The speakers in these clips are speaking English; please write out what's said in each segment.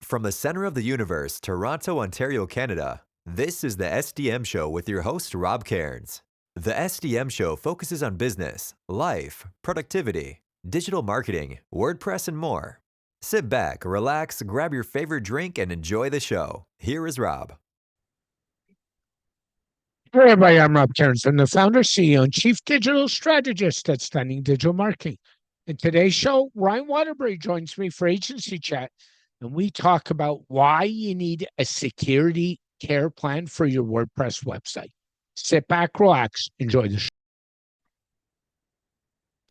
From the center of the universe, Toronto, Ontario, Canada, this is the SDM Show with your host, Rob Cairns. The SDM Show focuses on business, life, productivity, digital marketing, WordPress, and more. Sit back, relax, grab your favorite drink, and enjoy the show. Here is Rob. Hey everybody, I'm Rob Cairns. I'm the founder, CEO, and Chief Digital Strategist at Stunning Digital Marketing. In today's show, Ryan Waterbury joins me for Agency Chat, and we talk about why you need a security care plan for your WordPress website. Sit back, relax, enjoy the show.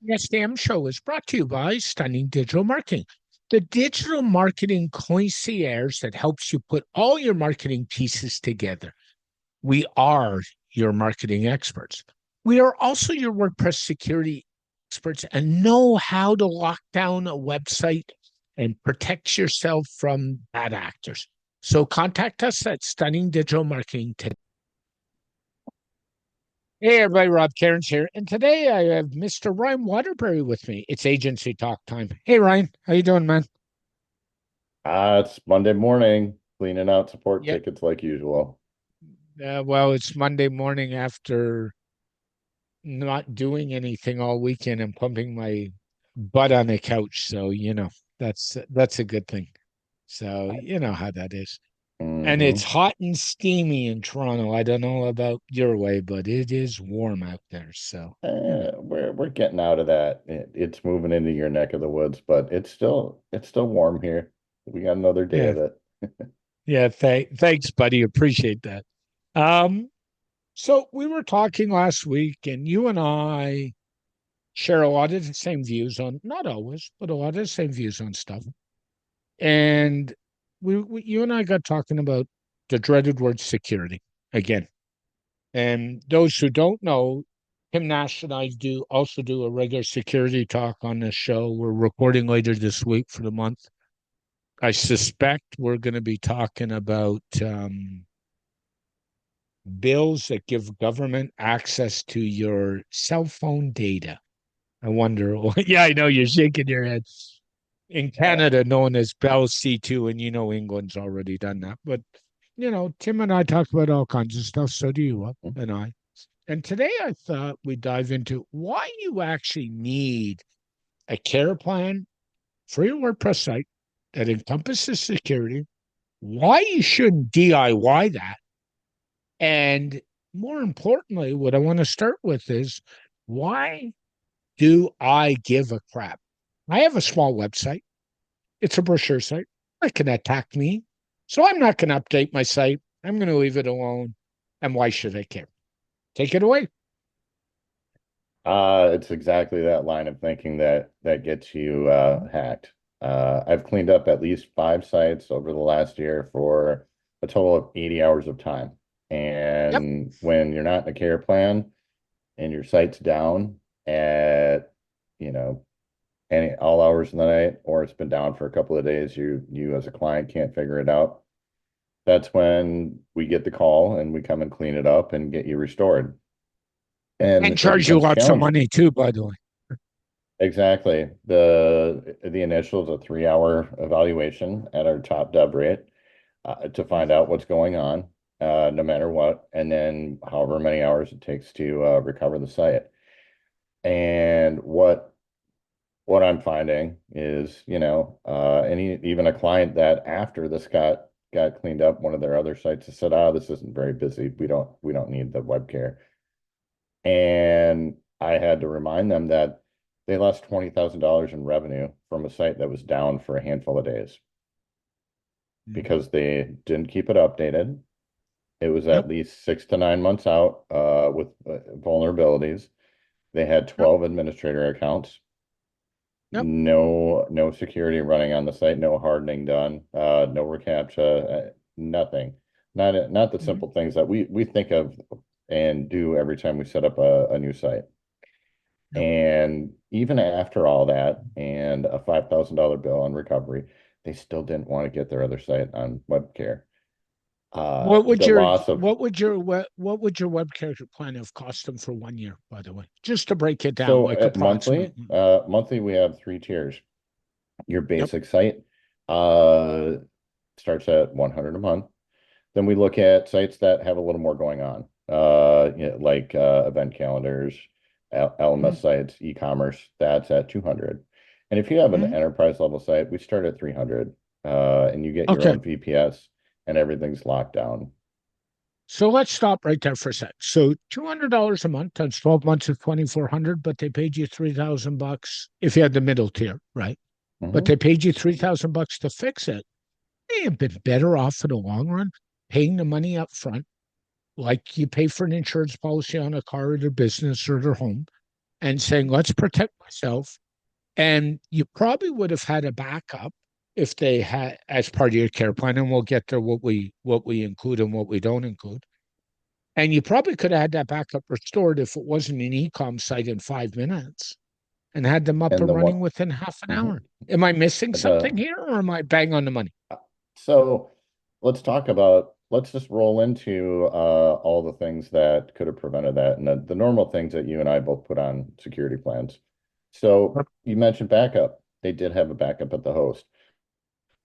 The SDM Show is brought to you by Stunning Digital Marketing, the digital marketing concierge that helps you put all your marketing pieces together. We are your marketing experts. We are also your WordPress security experts and know how to lock down a website and protect yourself from bad actors. So contact us at Stunning Digital Marketing today. Hey everybody, Rob Cairns here. And today I have Mr. Ryan Waterbury with me. It's agency talk time. Hey Ryan, how you doing, man? It's Monday morning, cleaning out support Yeah. tickets like usual. Well, it's Monday morning after not doing anything all weekend and pumping my butt on the couch. So, that's a good thing. So, you know how that is. And it's Hmm. hot and steamy in Toronto. I don't know about your way, but it is warm out there. So, We're getting out of that. It's moving into your neck of the woods, but it's still warm here. We got another day yeah. of it. Yeah, thanks, buddy. Appreciate that. Um, so we were talking last week, and you and I share a lot of the same views on, not always, but a lot of the same views on stuff. And you and I got talking about the dreaded word security again. And those who don't know, Tim Nash and I also do a regular security talk on this show. We're recording later this week for the month. I suspect we're going to be talking about bills that give government access to your cell phone data. I wonder. Yeah, I know you're shaking your head. In Uh, Canada, known as Bell C2, and England's already done that. But Tim and I talk about all kinds of stuff. So do you and I. And today I thought we'd dive into why you actually need a care plan for your WordPress site that encompasses security, why you shouldn't DIY that, and more importantly, what I want to start with is why do I give a crap? I have a small website. It's a brochure site. It can attack me. So I'm not going to update my site. I'm going to leave it alone. And why should I care? Take it away. it's exactly that line of thinking that gets you hacked. I've cleaned up at least 5 sites over the last year for a total of 80 hours of time. Yep. And when you're not in a care plan and your site's down at, you know, any all hours of the night, or it's been down for a couple of days, you as a client can't figure it out. That's when we get the call and we come and clean it up and get you restored. And And it charge you becomes lots of challenging. money too, by the way. Exactly. The initial is a 3 hour evaluation at our top dub rate to find out what's going on, no matter what, and then however many hours it takes to recover the site. And what I'm finding is, even a client that after this got cleaned up, one of their other sites has said, "Oh, this isn't very busy. We don't need the web care." And I had to remind them that they lost $20,000 in revenue from a site that was down for a handful of days Mhm. because they didn't keep it updated. It was Yep. at least 6 to 9 months out with vulnerabilities. They had Yep. 12 administrator accounts. Yep. No security running on the site, no hardening done, no reCAPTCHA, nothing. Not the Mhm. simple things that we think of and do every time we set up a new site. Yep. And even after all that and a $5,000 bill on recovery, they still didn't want to get their other site on WebCare. What would The your loss of what would your web character plan have cost them for 1 year, by the way? Just to break it down, so like at monthly, approximately. monthly we have 3 tiers. Your Yep. basic site, uh, starts at 100 a month. Then we look at sites that have a little more going on, like event calendars, Mhm. LMS sites, e-commerce, that's at 200. And if you have an Mhm. enterprise level site, we start at 300, and you get your Okay. own VPS and everything's locked down. So let's stop right there for a sec. So $200 a month times 12 months of 2,400, but they paid you 3,000 bucks if you had the middle tier, right? But Hmm. they paid you 3,000 bucks to fix it. They have been better off in the long run paying the money up front, like you pay for an insurance policy on a car or their business or their home, and saying, let's protect myself. And you probably would have had a backup if they had as part of your care plan, and we'll get to what we include and what we don't include. And you probably could have had that backup restored if it wasn't an e-com site in 5 minutes and had them up And and the one, running within half an mhm. hour. Am I missing something the here or am I bang on the money? So let's just roll into all the things that could have prevented that and the normal things that you and I both put on security plans. So you mentioned backup. They did have a backup at the host,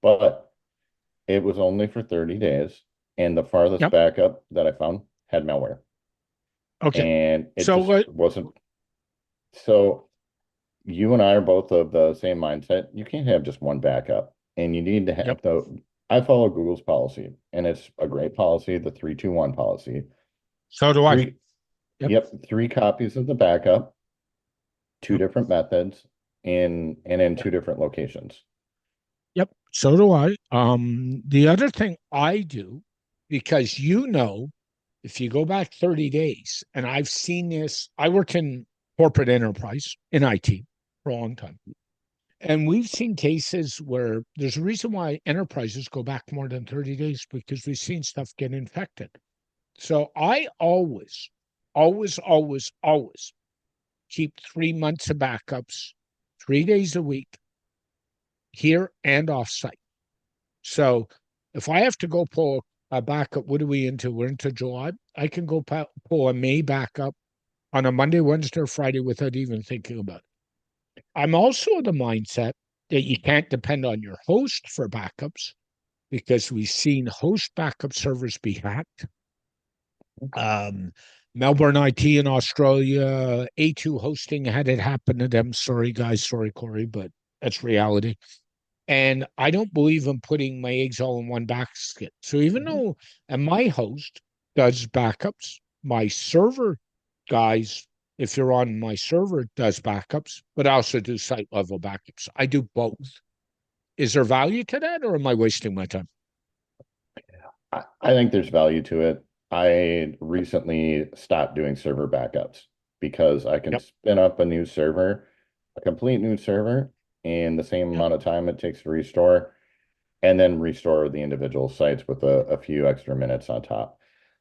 but it was only for 30 days. And the farthest Yep. backup that I found had malware. Okay. And it So just wasn't. So you and I are both of the same mindset. You can't have just one backup, and you need to yep. have the. I follow Google's policy, and it's a great policy, the 3-2-1 policy. So do I. Three, Yep. yep, 3 copies of the backup, two Yep. different methods, in two different locations. Yep. So do I. The other thing I do, because if you go back 30 days, and I've seen this, I worked in corporate enterprise in IT for a long time. And we've seen cases where there's a reason why enterprises go back more than 30 days because we've seen stuff get infected. So I always keep 3 months of backups, 3 days a week here and offsite. So if I have to go pull a backup, what are we into? We're into July. I can go pull a May backup on a Monday, Wednesday, or Friday without even thinking about it. I'm also of the mindset that you can't depend on your host for backups because we've seen host backup servers be hacked. Um, Melbourne IT in Australia, A2 hosting had it happen to them. Sorry, guys. Sorry, Corey, but that's reality. And I don't believe in putting my eggs all in one basket. So even Mhm. though and my host does backups, my server guys, if you're on my server, does backups, but I also do site level backups. I do both. Is there value to that, or am I wasting my time? I think there's value to it. I recently stopped doing server backups because I can Yep. spin up a new server, a complete new server, in the same Yep. amount of time it takes to restore, and then restore the individual sites with a few extra minutes on top.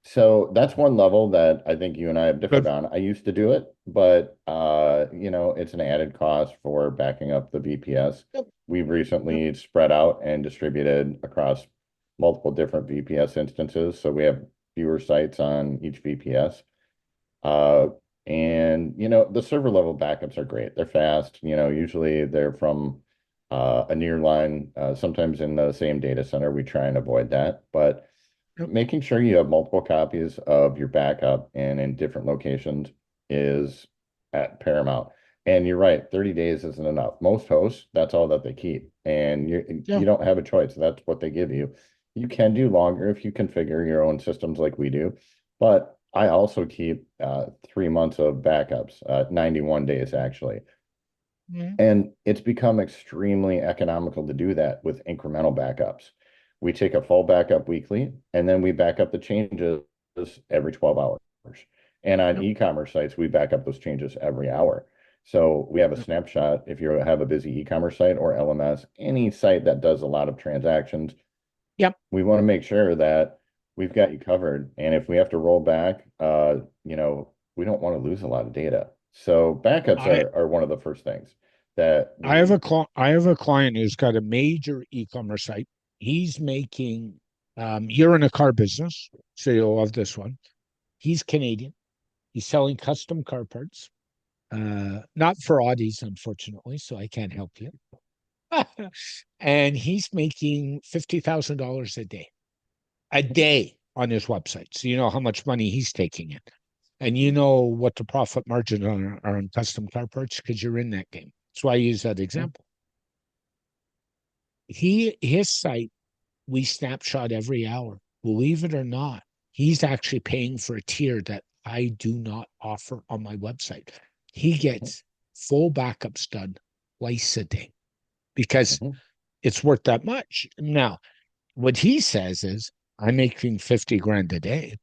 So that's one level that I think you and I have differed Good. on. I used to do it, but it's an added cost for backing up the VPS. Yep. We've Yep. recently spread out and distributed across multiple different VPS instances, so we have fewer sites on each VPS. Uh, and the server level backups are great. They're fast. Usually they're from a nearline, sometimes in the same data center. We try and avoid that, but Yep. making sure you have multiple copies of your backup and in different locations is at paramount. And you're right, 30 days isn't enough. Most hosts, that's all that they keep, and Yeah. you don't have a choice. That's what they give you. You can do longer if you configure your own systems like we do, but I also keep 3 months of backups, 91 days actually. Mhm. And it's become extremely economical to do that with incremental backups. We take a full backup weekly, and then we back up the changes every 12 hours. And on Yep. e-commerce sites, we back up those changes every hour. So we have a Yep. snapshot if you have a busy e-commerce site or LMS, any site that does a lot of transactions, Yep. we want to make sure that we've got you covered. And if we have to roll back, we don't want to lose a lot of data. So backups I are one of the first things that I have a client who's got a major e-commerce site. He's making you're in a car business, so you'll love this one. He's Canadian. He's selling custom car parts. Not for Audis, unfortunately, so I can't help you. And he's making $50,000 a day on his website. So you know how much money he's taking in. And you know what the profit margins are on custom car parts because you're in that game. That's why I use that example. His site, we snapshot every hour. Believe it or not, he's actually paying for a tier that I do not offer on my website. He gets full backups done twice a day because Mhm. it's worth that much. Now, what he says is, I'm making 50 grand a day.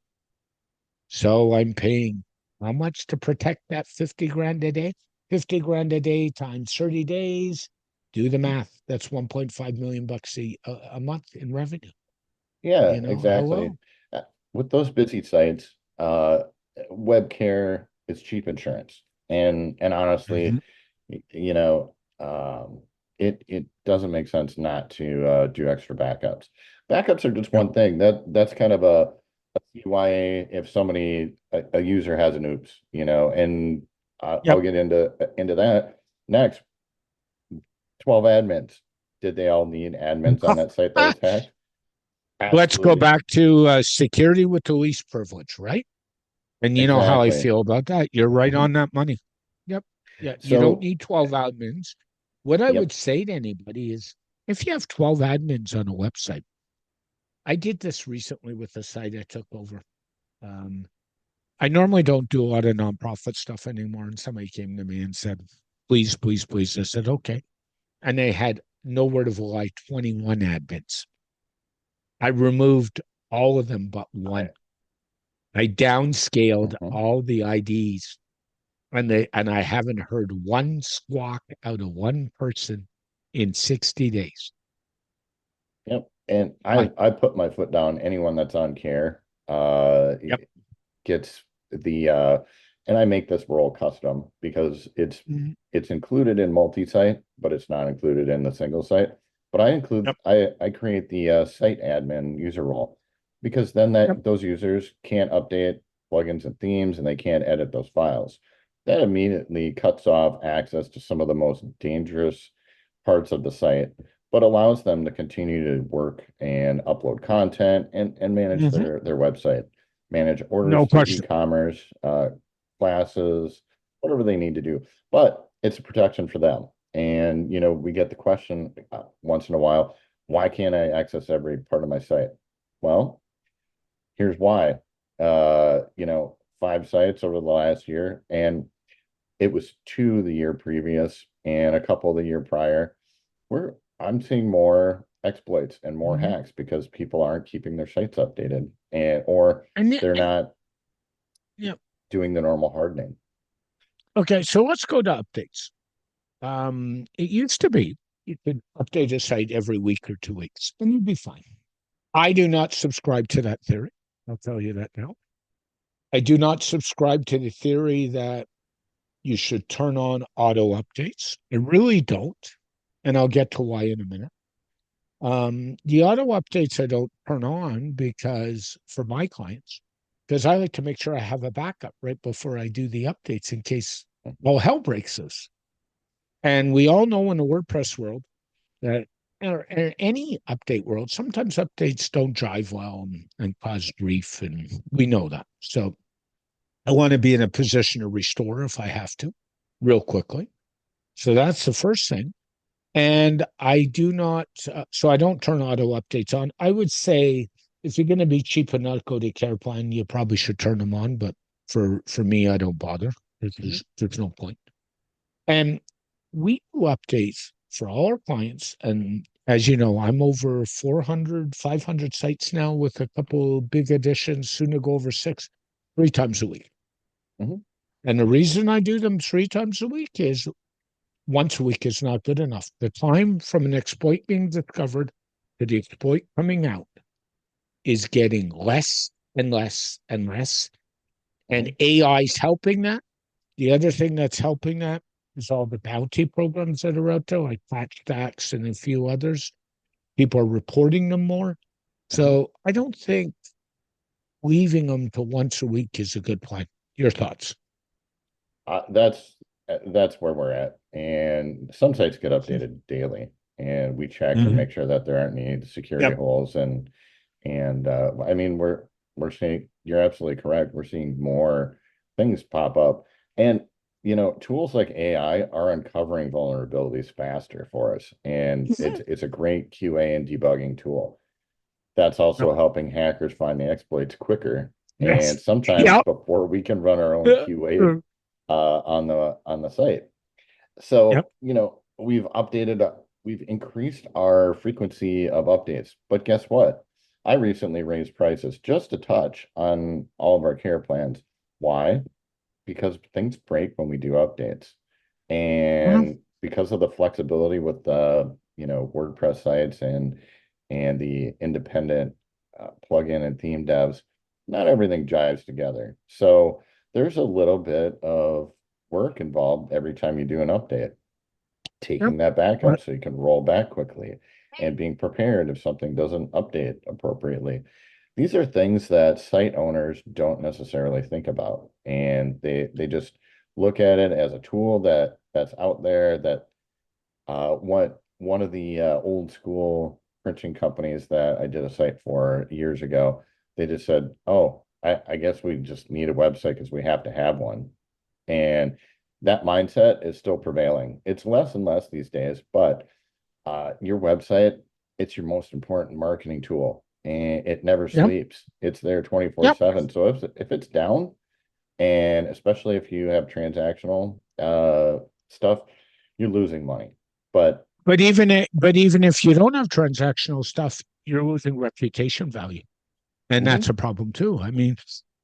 So I'm paying how much to protect that 50 grand a day? 50 grand a day times 30 days. Do the math. That's 1.5 million bucks a month in revenue. Yeah, You know, exactly. hello. Uh, With those busy sites, web care is cheap insurance. And honestly, Mhm. you know, it doesn't make sense not to do extra backups. Backups are just Yep. one thing. That's kind of a CYA if somebody a user has an oops, and I'll Yep. get into that next. 12 admins. Did they all need admins on that site that was hacked? Let's go Absolutely. back to security with the least privilege, right? And you know how I Exactly. feel about that. You're right Mhm. on that money. Yep. Yeah. You don't So, need 12 admins. What I would yep. say to anybody is if you have 12 admins on a website, I did this recently with the site I took over. Um, I normally don't do a lot of nonprofit stuff anymore. And somebody came to me and said, please, please, please. I said, okay. And they had, no word of a lie, 21 admins. I removed all of them but I, one. I downscaled mhm. all the IDs and I haven't heard one squawk out of one person in 60 days. Yep. And I, Fine. I put my foot down. Anyone that's on care, Yep. gets the and I make this role custom because it's Mhm. it's included in multi-site, but it's not included in the single site. But Yep. I create the site admin user role because then Yep. that those users can't update plugins and themes and they can't edit those files. That immediately cuts off access to some of the most dangerous parts of the site, but allows them to continue to work and upload content and manage Mhm. their website, manage No orders through question. e-commerce, classes, whatever they need to do. But it's a protection for them. And, we get the question once in a while, why can't I access every part of my site? Well, here's why. 5 sites over the last year, and it was two the year previous and a couple the year prior. I'm seeing more exploits and more Mhm. hacks because people aren't keeping their sites updated or And they're not yeah. doing the normal hardening. Okay, so let's go to updates. It used to be you could update a site every week or 2 weeks, and you'd be fine. I do not subscribe to that theory. I'll tell you that now. I do not subscribe to the theory that you should turn on auto updates. I really don't. And I'll get to why in a minute. The auto updates I don't turn on because for my clients, because I like to make sure I have a backup right before I do the updates in case all hell breaks loose. And we all know in the WordPress world that or any update world, sometimes updates don't drive well and cause grief, and we know that. So I want to be in a position to restore if I have to, real quickly. So that's the first thing. And I do not, so I don't turn auto updates on. I would say if you're going to be cheap and not go to care plan, you probably should turn them on. But for me, I don't bother. Mhm. There's no point. And we do updates for all our clients. And as you know, I'm over 400, 500 sites now with a couple big additions, soon to go over six, 3 times a week. Mhm. And the reason I do them 3 times a week is once a week is not good enough. The time from an exploit being discovered to the exploit coming out is getting less and less and less. And Mhm. AI is helping that. The other thing that's helping that is all the bounty programs that are out there, like Patch Stacks and a few others. People are reporting them more. Mhm. So I don't think leaving them to once a week is a good plan. Your thoughts? That's where we're at, and some sites get updated daily. and we check and Mhm. make sure that there aren't any security Yep. holes. And I mean, we're seeing, you're absolutely correct. We're seeing more things pop up. And tools like AI are uncovering vulnerabilities faster for us. And Mhm. it's a great QA and debugging tool. That's Yep. also helping hackers find the exploits quicker. And Yes. sometimes Yep. before we can run our own Uh, QA uh, on the site. Yep. So, we've increased our frequency of updates. But guess what? I recently raised prices just a touch on all of our care plans. Why? Because things break when we do updates. Mhm. And because of the flexibility with the, WordPress sites and the independent plugin and theme devs, not everything jives together. So there's a little bit of work involved every time you do an update, Yep. taking that back Right. up so you can roll back quickly and being prepared if something doesn't update appropriately. These are things that site owners don't necessarily think about, and they just look at it as a tool that's out there. That what one of the old school printing companies that I did a site for years ago, they just said, "Oh, I guess we just need a website because we have to have one." And that mindset is still prevailing. It's less and less these days, but your website, it's your most important marketing tool, and it never Yep. sleeps. It's there Yep. 24/7. So if it's down, and especially if you have transactional stuff, you're losing money. But But even if you don't have transactional stuff, you're losing reputation value. And that's mhm, a problem too. I mean,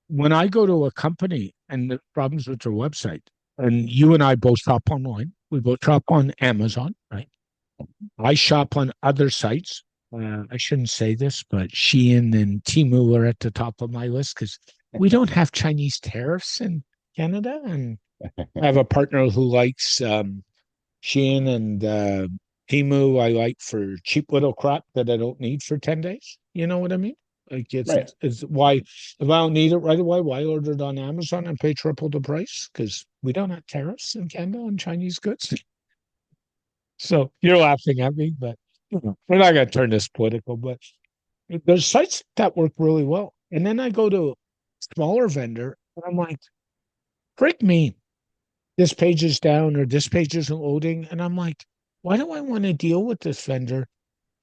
when I go to a company and the problems with their website, and you and I both shop online, we both shop on Amazon, right? I shop on other sites. I shouldn't say this, but Shein and Temu are at the top of my list because we don't have Chinese tariffs in Canada. And I have a partner who likes Shein and Temu. I like for cheap little crap that I don't need for 10 days. You know what I mean? Like right. it's why if I don't need it right away, why order it on Amazon and pay triple the price? Because we don't have tariffs in Canada on Chinese goods. So you're laughing at me, but we're not going to turn this political. But there's sites that work really well. And then I go to a smaller vendor and I'm like, frick me, this page is down or this page isn't loading. And I'm like, why do I want to deal with this vendor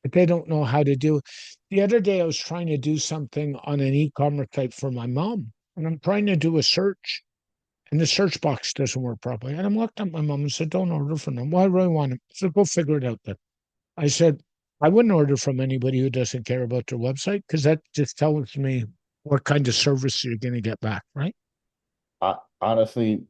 if they don't know how to do it? The other day, I was trying to do something on an e-commerce site for my mom, and I'm trying to do a search, and the search box doesn't work properly. And I'm looked at my mom and said, don't order from them. Well, I really want it. So go figure it out then. I said, I wouldn't order from anybody who doesn't care about their website because that just tells me what kind of service you're going to get back, right? Honestly,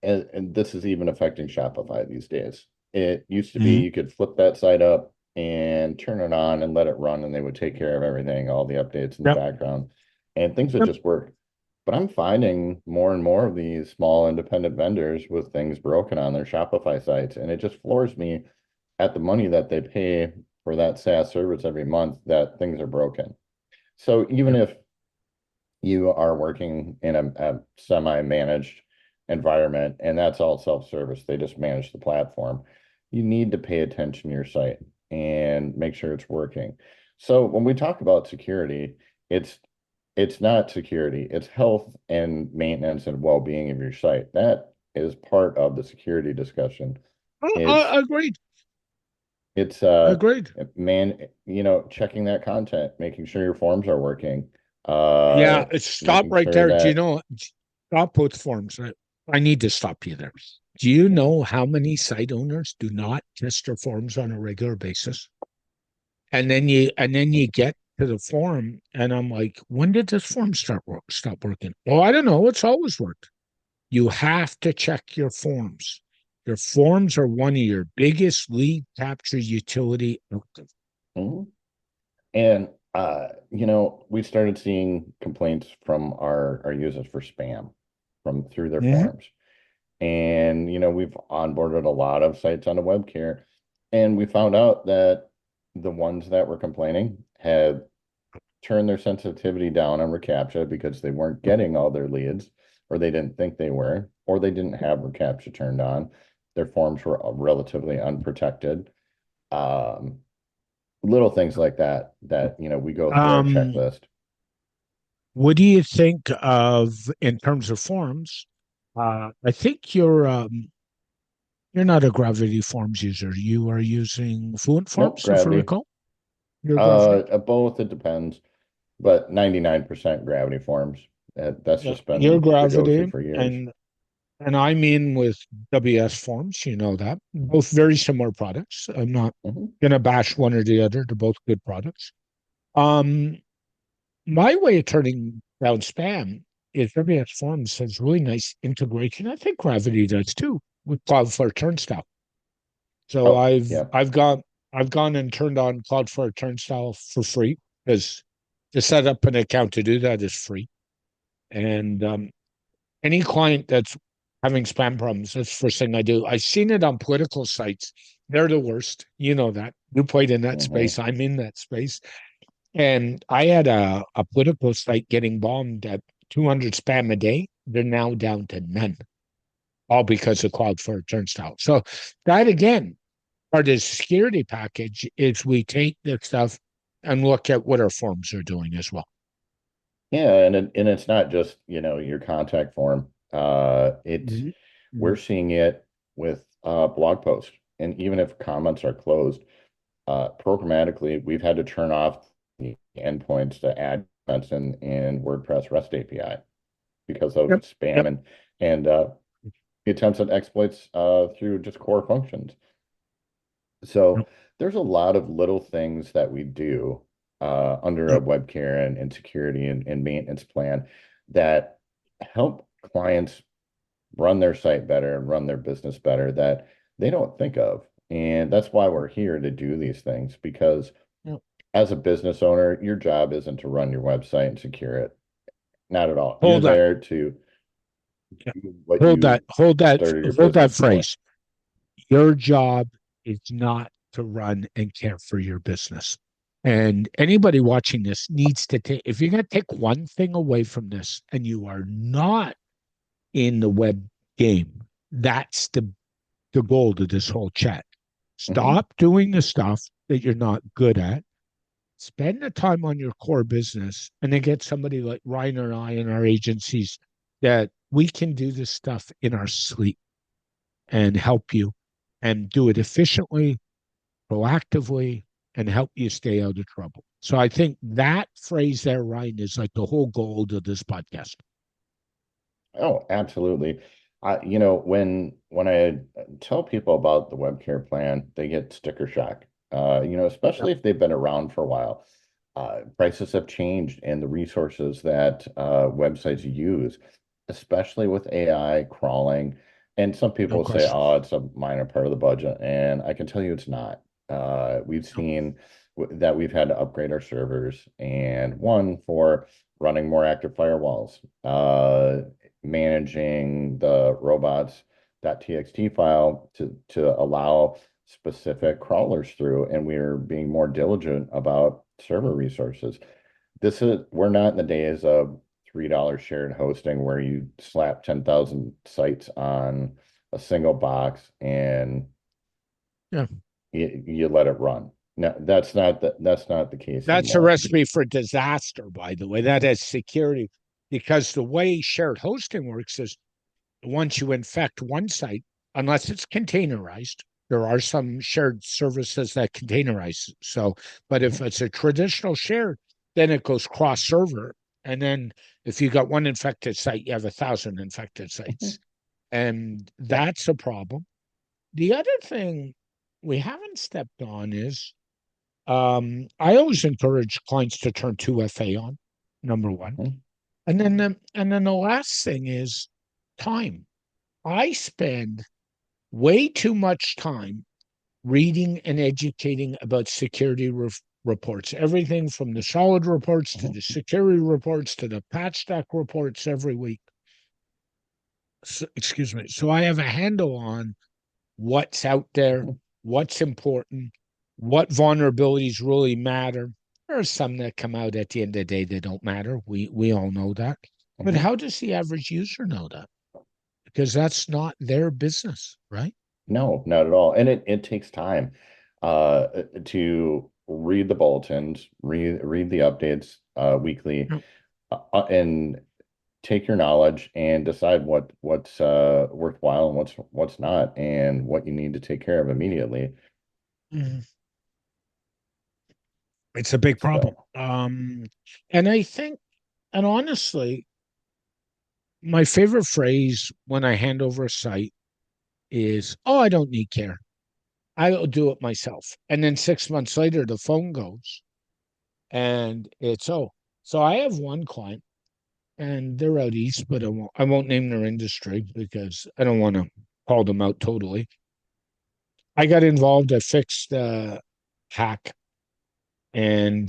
and this is even affecting Shopify these days. It used to be Mm-hmm. you could flip that site up and turn it on and let it run, and they would take care of everything, all the updates in the Yep. background, and things would Yep. just work. But I'm finding more and more of these small independent vendors with things broken on their Shopify sites, and it just floors me at the money that they pay for that SaaS service every month that things are broken. So even Yep. if you are working in a semi-managed environment, and that's all self-service. They just manage the platform. You need to pay attention to your site and make sure it's working. So when we talk about security, it's it's not security, it's health and maintenance and well-being of your site. That is part of the security discussion. It's Agreed. it's Agreed. man, checking that content, making sure your forms are working, Yeah, stop making right sure there. Do you that know? Stop both forms. I need to stop you there. Do you know how many site owners do not test their forms on a regular basis? And then you get to the form, and I'm like, when did this form stop working? Oh, I don't know. It's always worked. You have to check your forms. Your forms are one of your biggest lead capture utility. Mhm. And we started seeing complaints from our users for spam from through their Mhm. forums. And we've onboarded a lot of sites on the web care, and we found out that the ones that were complaining had turned their sensitivity down on reCAPTCHA because they weren't getting all their leads, or they didn't think they were, or they didn't have reCAPTCHA turned on. Their forms were relatively unprotected. Little things like that, we go through our Um, checklist. what do you think of in terms of forms? I think you're not a Gravity Forms user. You are using Fluent Nope, Forms, if I gravity. recall. You're Gravity. Both, it depends, but 99% gravity forms. That's Yeah, just you're been the go-to Gravity, for years. and I'm in with WS Forms. You know that both very similar products. I'm not Hmm. gonna bash one or the other. They're both good products. Um, my way of turning down spam is WS Forms has really nice integration. I think Gravity does too with Cloudflare Turnstile. So Oh, I've yeah. I've got I've gone and turned on Cloudflare Turnstile for free because to set up an account to do that is free. And any client that's having spam problems, that's the first thing I do. I've seen it on political sites. They're the worst. You know that. You played in that Hmm. space. I'm in that space. And I had a political site getting bombed at 200 spam a day. They're now down to none, all because of Cloudflare Turnstile. So that again, part of the security package is we take this stuff and look at what our forms are doing as well. Yeah, and it's not just, your contact form. Mhm. We're Mhm. seeing it with blog posts. And even if comments are closed, programmatically, we've had to turn off the endpoints to add comments in WordPress REST API because of Yep. spam Yep. and the attempts at exploits through just core functions. So Yep. there's a lot of little things that we do under a Yep. web care and security and maintenance plan that help clients run their site better and run their business better that they don't think of. And that's why we're here to do these things because Yep. as a business owner, your job isn't to run your website and secure it. Not at all. You're Hold that. there to Yeah. do what Hold that. you Hold that. started your Hold that business for. phrase. Your job is not to run and care for your business. And anybody watching this needs to take, if you're going to take one thing away from this and you are not in the web game, that's the goal to this whole chat. Mhm. Stop doing the stuff that you're not good at. Spend the time on your core business and then get somebody like Ryan or I in our agencies that we can do this stuff in our sleep and help you and do it efficiently, proactively, and help you stay out of trouble. So I think that phrase there, Ryan, is like the whole goal of this podcast. Oh, absolutely. When I tell people about the web care plan, they get sticker shock. Yep. Especially if they've been around for a while. Prices have changed and the resources that websites use, especially with AI crawling. And some No people say, question. oh, it's a minor part of the budget. And I can tell you it's not. We've No. seen that we've had to upgrade our servers and one for running more active firewalls, managing the robots.txt file to allow specific crawlers through, and we're being more diligent about server resources. We're not in the days of $3 shared hosting where you slap 10,000 sites on a single box and Yeah. you let it run. No, that's not the case That's a anymore. recipe for disaster, by the way. That is security. Because the way shared hosting works is once you infect one site, unless it's containerized, there are some shared services that containerize. So, but if Mhm. it's a traditional shared, then it goes cross server. And then if you got one infected site, you have 1,000 infected sites. Mhm. And that's a problem. The other thing we haven't stepped on is I always encourage clients to turn 2FA on, number one. Mhm. And then the last thing is time. I spend way too much time reading and educating about security reports, everything from the solid reports to the Mhm. security reports to the patch stack reports every week. So, excuse me. So I have a handle on what's out there, Mhm. what's important, what vulnerabilities really matter. There are some that come out at the end of the day that don't matter. We all know that. But Mhm. how does the average user know that? Because that's not their business, right? No, not at all. And it takes time. to read the bulletins, read the updates weekly, Yep. and take your knowledge and decide what's worthwhile and what's not, and what you need to take care of immediately. Mhm. It's a big problem. So, And I think, and honestly, my favorite phrase when I hand over a site is, "Oh, I don't need care. I'll do it myself." And then 6 months later, the phone goes and it's, "Oh." So I have one client and they're out east, but I won't name their industry because I don't want to call them out totally. I got involved. I fixed hack, and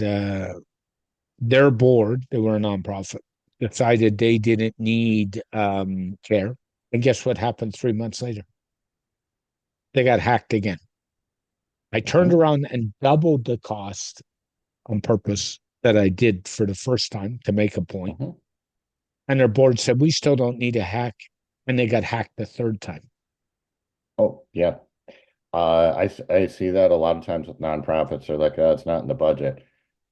their board, they were a nonprofit, decided they didn't need care. And guess what happened 3 months later? They got hacked again. I turned mhm, around and doubled the cost on purpose that I did for the first time to make a point. mhm. And their board said, we still don't need a hack. And they got hacked the third time. Oh, yeah. I see that a lot of times with nonprofits. They're like, oh, it's not in the budget.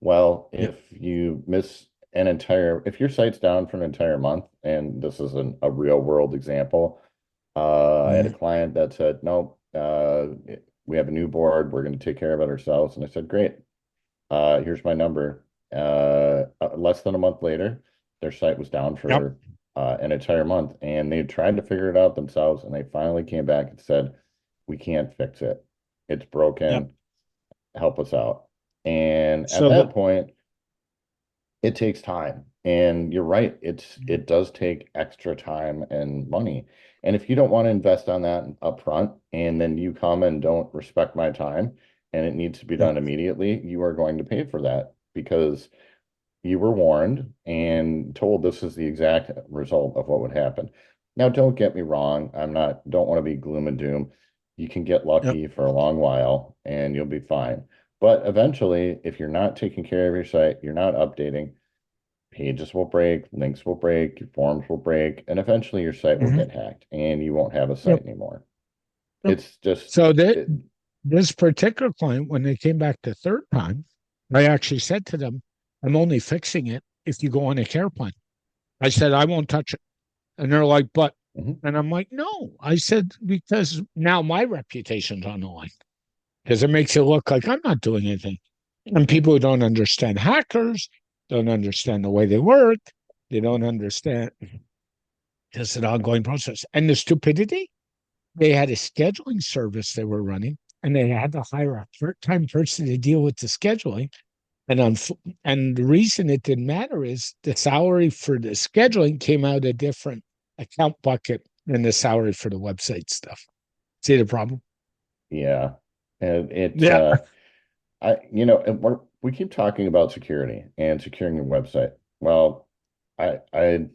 Well, Yep. if your site's down for an entire month, and this is a real world example, I had a Mhm. client that said, no, we have a new board. We're going to take care of it ourselves. And I said, great. Here's my number. Less than a month later, their site was down Yep. for an entire month, and they tried to figure it out themselves, and they finally came back and said, "We can't fix it. It's Yep. broken. Help us out." And at So that that, point, it takes time. And you're right, it does take extra time and money. And if you don't want to invest on that up front, and then you come and don't respect my time, and it needs to be yep. done immediately, you are going to pay for that because you were warned and told this is the exact result of what would happen. Now, don't get me wrong, don't want to be gloom and doom. You can get Yep. lucky for a long while and you'll be fine. But eventually, if you're not taking care of your site, you're not updating, pages will break, links will break, your forms will break, and eventually your site will Mhm. get hacked and you won't have a Yep. site anymore. Yep. It's just, So that it, this particular client, when they came back the third time, I actually said to them, I'm only fixing it if you go on a care plan. I said, I won't touch it. And they're like, but, mhm, and I'm like, no. I said, because now my reputation's on the line, because it makes it look like I'm not doing anything. And people who don't understand hackers, don't understand the way they work, they don't understand it's an ongoing process. And the stupidity, they had a scheduling service they were running, and they had to hire a part-time person to deal with the scheduling. And and the reason it didn't matter is the salary for the scheduling came out a different account bucket than the salary for the website stuff. See the problem? yeah. And it's Yeah. we keep talking about security and securing your website. Well, I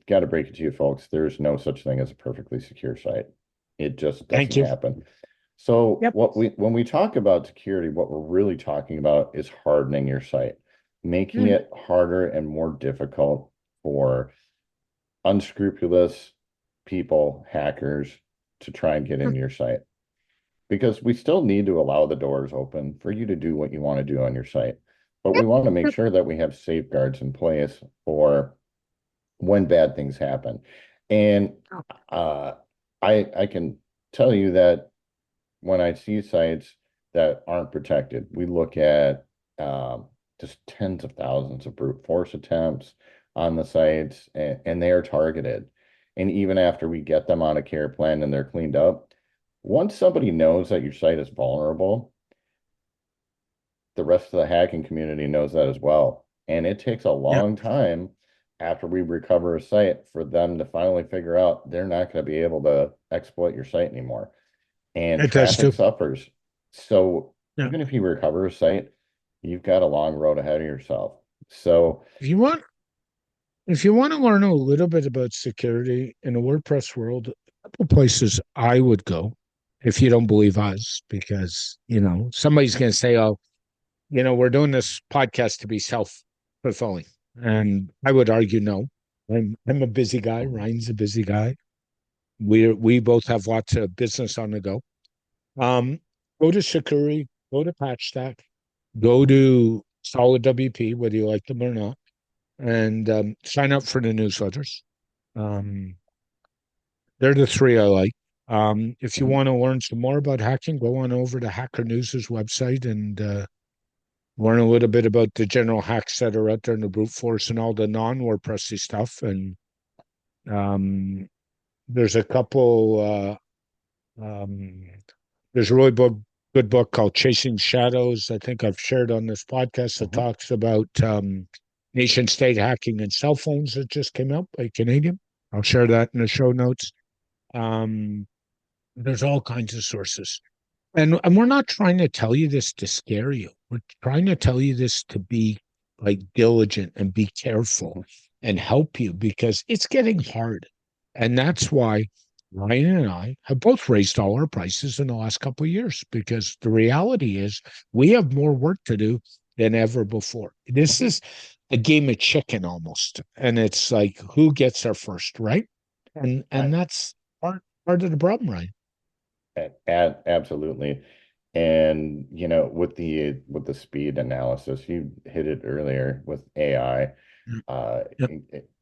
got to break it to you folks. There's no such thing as a perfectly secure site. It just Thank doesn't you. happen. So Yep. when we talk about security, what we're really talking about is hardening your site, making Mm, it harder and more difficult for unscrupulous people, hackers, to try and get mm, into your site, because we still need to allow the doors open for you to do what you want to do on your site. But we yep. want to make Yep. sure that we have safeguards in place for when bad things happen. And uh, I can tell you that when I see sites that aren't protected, we look at just tens of thousands of brute force attempts on the sites, and they are targeted. And even after we get them on a care plan and they're cleaned up, once somebody knows that your site is vulnerable, the rest of the hacking community knows that as well. And it takes a Yep. long time after we recover a site for them to finally figure out they're not going to be able to exploit your site anymore. And It does traffic too. suffers. So Yeah. even if you recover a site, you've got a long road ahead of yourself. So, If you want, if you want to learn a little bit about security in the WordPress world, a couple places I would go if you don't believe us, because somebody's going to say, "Oh, we're doing this podcast to be self-fulfilling," and I would argue no. I'm a busy guy. mhm, Ryan's a busy guy. We both have lots of business on the go. Um, Go to Sakuri. go to PatchStack, go to Solid WP, whether you like them or not, and sign up for the newsletters. Um, they're the three I like. If you Mhm. want to learn some more about hacking, go on over to Hacker News's website and learn a little bit about the general hacks that are out there in the brute force and all the non-WordPressy stuff. And um, there's a couple. Um, there's a really good book called Chasing Shadows. I think I've shared on this podcast that Mhm. talks about nation state hacking and cell phones that just came out by Canadian. I'll share that in the show notes. Um, there's all kinds of sources. And we're not trying to tell you this to scare you. We're trying to tell you this to be like diligent and be careful and help you because it's getting hard. And that's why Ryan and I have both raised all our prices in the last couple of years because the reality is we have more work to do than ever before. This is a game of chicken almost. And it's like who gets there first, right? And I, that's part of the problem, right? Absolutely. And with the speed analysis, you hit it earlier with AI. Yep.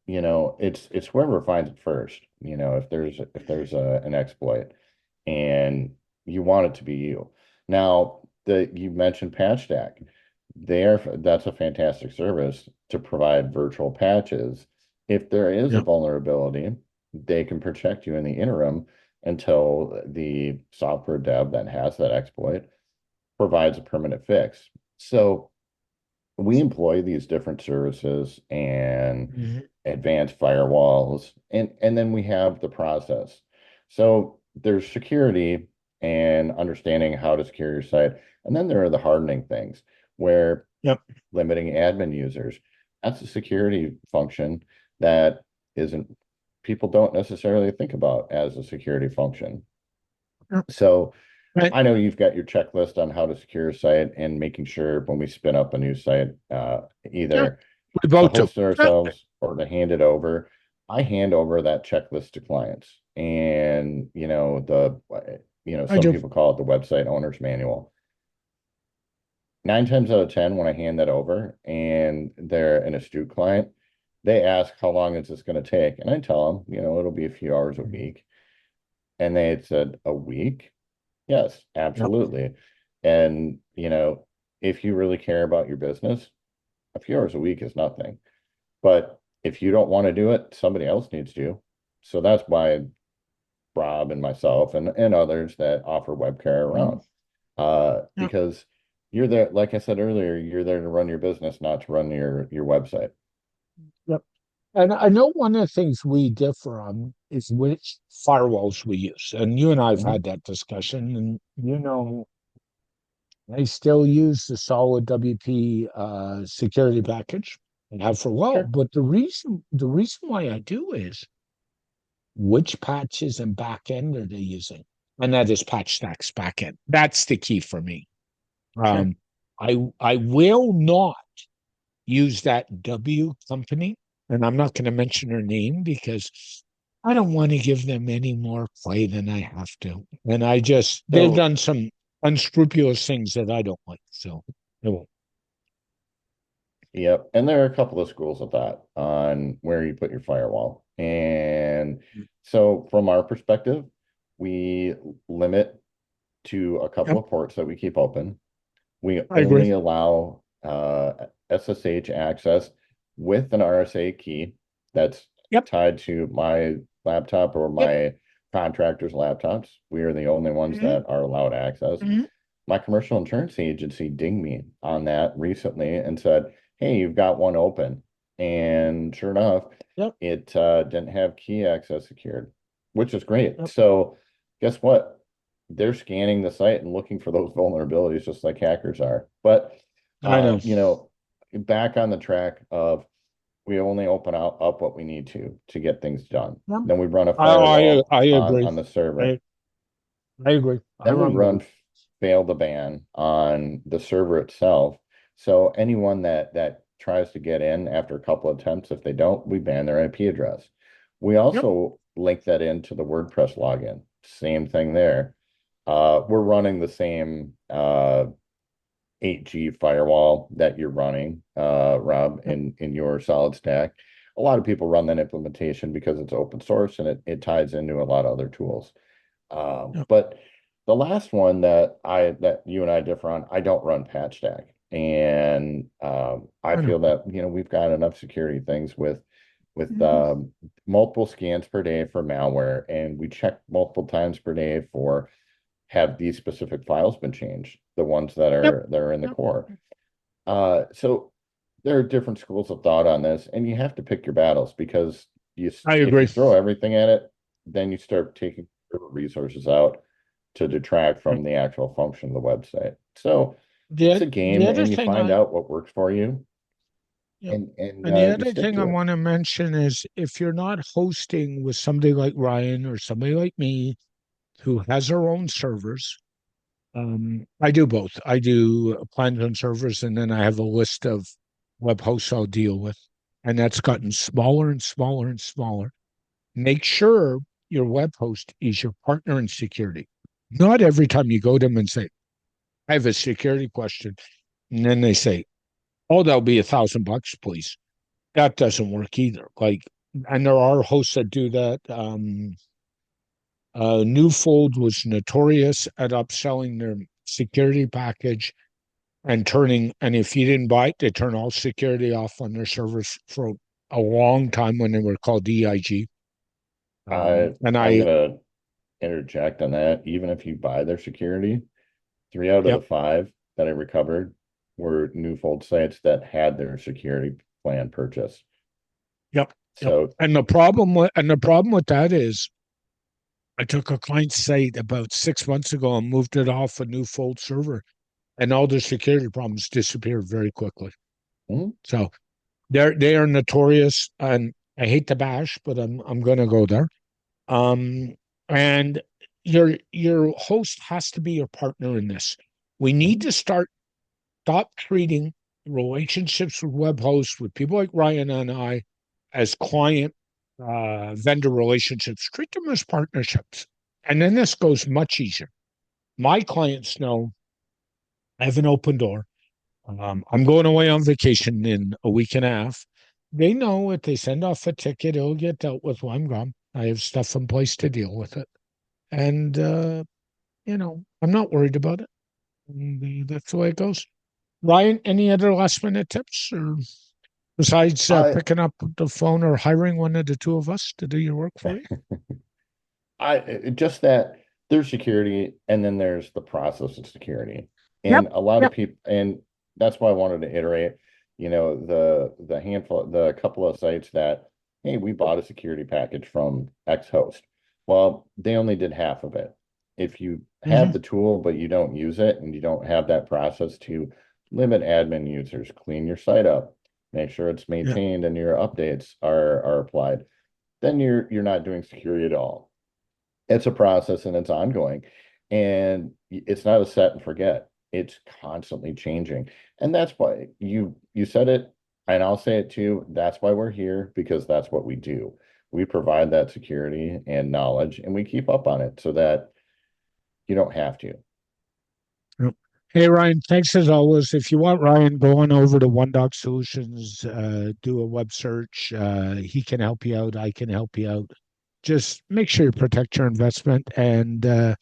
It's whoever finds it first. If there's an exploit, and you want it to be you. Now, you mentioned PatchStack. That's a fantastic service to provide virtual patches. If there is a Yep. vulnerability, they can protect you in the interim until the software dev that has that exploit provides a permanent fix. So we employ these different services and Mhm. advanced firewalls, and then we have the process. So there's security and understanding how to secure your site, and then there are the hardening things where Yep. limiting admin users. That's a security function that isn't people don't necessarily think about as a security function. Yep. So Right. I know you've got your checklist on how to secure a site and making sure when we spin up a new site, Yeah. either We to both do. host it ourselves or to hand it over. I hand over that checklist to clients, and I some do. people call it the website owner's manual. 9 times out of 10, when I hand that over and they're an astute client, they ask, how long is this going to take? And I tell them, it'll be a few hours a week. And they had said, a week? Yes, Yep. absolutely. And, if you really care about your business, a few hours a week is nothing. But if you don't want to do it, somebody else needs to. So that's why Rob and myself and others that offer web care Mhm. around. Yep. Because you're there, like I said earlier, you're there to run your business, not to run your website. Yep. And I know one of the things we differ on is which firewalls we use. And you and I have Mhm. had that discussion. And I still use the solid WP security package and have for a while. Sure. But the reason why I do is which patches and backend are they using? And that is PatchStack's backend. That's the key for me. Sure. Um, I will not use that W company, and I'm not going to mention her name because I don't want to give them any more play than I have to. And they've So, done some unscrupulous things that I don't like. So I won't. yep. And there are a couple of schools of thought on where you put your firewall. And so from our perspective, we limit to a couple Yep, of ports that we keep open. We I agree. only allow SSH access with an RSA key that's Yep, tied to my laptop or yep. my contractor's laptops. We are the only ones Hmm. that are allowed access. Hmm. My commercial insurance agency dinged me on that recently and said, "Hey, you've got one open." And sure enough, Yep, it didn't have key access secured, which is great. yep. So guess what? They're scanning the site and looking for those vulnerabilities just like hackers are. But I know. back on the track of we only open up what we need to get things done. Yep. Then we run a I firewall on agree. on the server. I agree. I Then we run both. run fail the ban on the server itself. So anyone that tries to get in after a couple of attempts, if they don't, we ban their IP address. We Yep. also link that into the WordPress login. Same thing there. We're running the same 8G firewall that you're running, Rob, Yep. in your solid stack. A lot of people run that implementation because it's open source and it ties into a lot of other tools. Yep. But the last one that you and I differ on, I don't run patch stack. And I I know. feel that, we've got enough security things with Mhm. multiple scans per day for malware, and we check multiple times per day for have these specific files been changed, the ones Yep. that are in the Yep. core. So there are different schools of thought on this, and you have to pick your battles because I if agree. you throw everything at it, then you start taking resources out to detract Yep. from the actual function of the website. So it's The a the game, other and you thing find out what works for you, yep. and And the you other stick thing I to it. want to mention is if you're not hosting with somebody like Ryan or somebody like me who has our own servers, I do both. I do plans on servers, and then I have a list of web hosts I'll deal with, and that's gotten smaller and smaller and smaller. Make sure your web host is your partner in security. Not every time you go to them and say, "I have a security question," and then they say, "Oh, that'll be $1,000, please." That doesn't work either. Like, and there are hosts that do that. Newfold was notorious at upselling their security package and and if you didn't buy it, they turn all security off on their servers for a long time when they were called EIG. And I'm I, gonna interject on that. Even if you buy their security, 3 out of the yep, 5 that I recovered were Newfold sites that had their security plan purchased. yep, yep. So And the problem with that is I took a client site about 6 months ago and moved it off a Newfold server, and all the security problems disappeared very quickly. mhm. So they are notorious, and I hate to bash, but I'm gonna go there. Um, and your host has to be your partner in this. We need to stop treating relationships with web hosts with people like Ryan and I as client vendor relationships. Treat them as partnerships, and then this goes much easier. My clients know I have an open door. I'm going away on vacation in a week and a half. They know if they send off a ticket, it'll get dealt with while I'm gone. I have stuff in place to deal with it. And, I'm not worried about it. And that's the way it goes. Ryan, any other last minute tips or besides I picking up the phone or hiring one of the two of us to do your work for you? just that there's security and then there's the process of security. Yep. And a lot of Yep. people, and that's why I wanted to iterate, the couple of sites that, hey, we bought a security package from X host. Well, they only did half of it. If you Hmm. have the tool, but you don't use it and you don't have that process to limit admin users, clean your site up, make sure it's Yeah. maintained and your updates are applied, then you're not doing security at all. It's a process and it's ongoing, and it's not a set and forget. It's constantly changing, and that's why you said it, and I'll say it too. That's why we're here, because that's what we do. We provide that security and knowledge, and we keep up on it so that you don't have to. Yep. Hey, Ryan, thanks as always. If you want Ryan, go on over to One Dog Solutions, do a web search. He can help you out. I can help you out. Just make sure you protect your investment. And I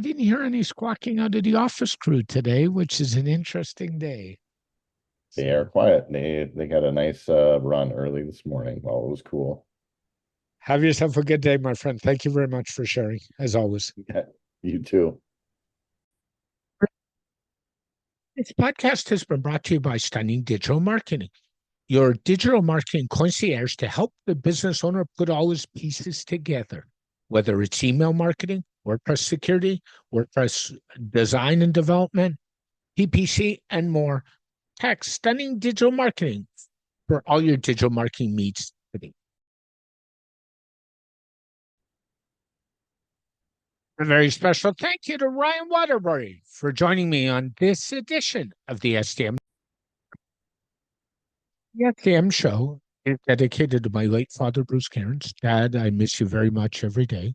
didn't hear any squawking out of the office crew today, which is an interesting day. They are So quiet. They got a nice run early this morning. Well, it was cool. have yourself a good day, my friend. Thank you very much for sharing, as always. You too. This podcast has been brought to you by Stunning Digital Marketing, your digital marketing concierge to help the business owner put all his pieces together, whether it's email marketing, WordPress security, WordPress design and development, PPC, and more. Text Stunning Digital Marketing for all your digital marketing needs today. A very special thank you to Ryan Waterbury for joining me on this edition of the SDM. The SDM show is dedicated to my late father, Bruce Cairns. Dad, I miss you very much every day.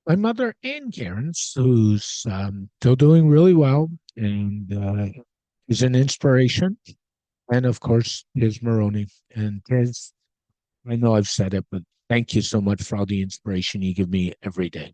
My mother, Ann Cairns, who's still doing really well and He's an inspiration. And of course, Tiz Maroney. And Tiz, I know I've said it, but thank you so much for all the inspiration you give me every day.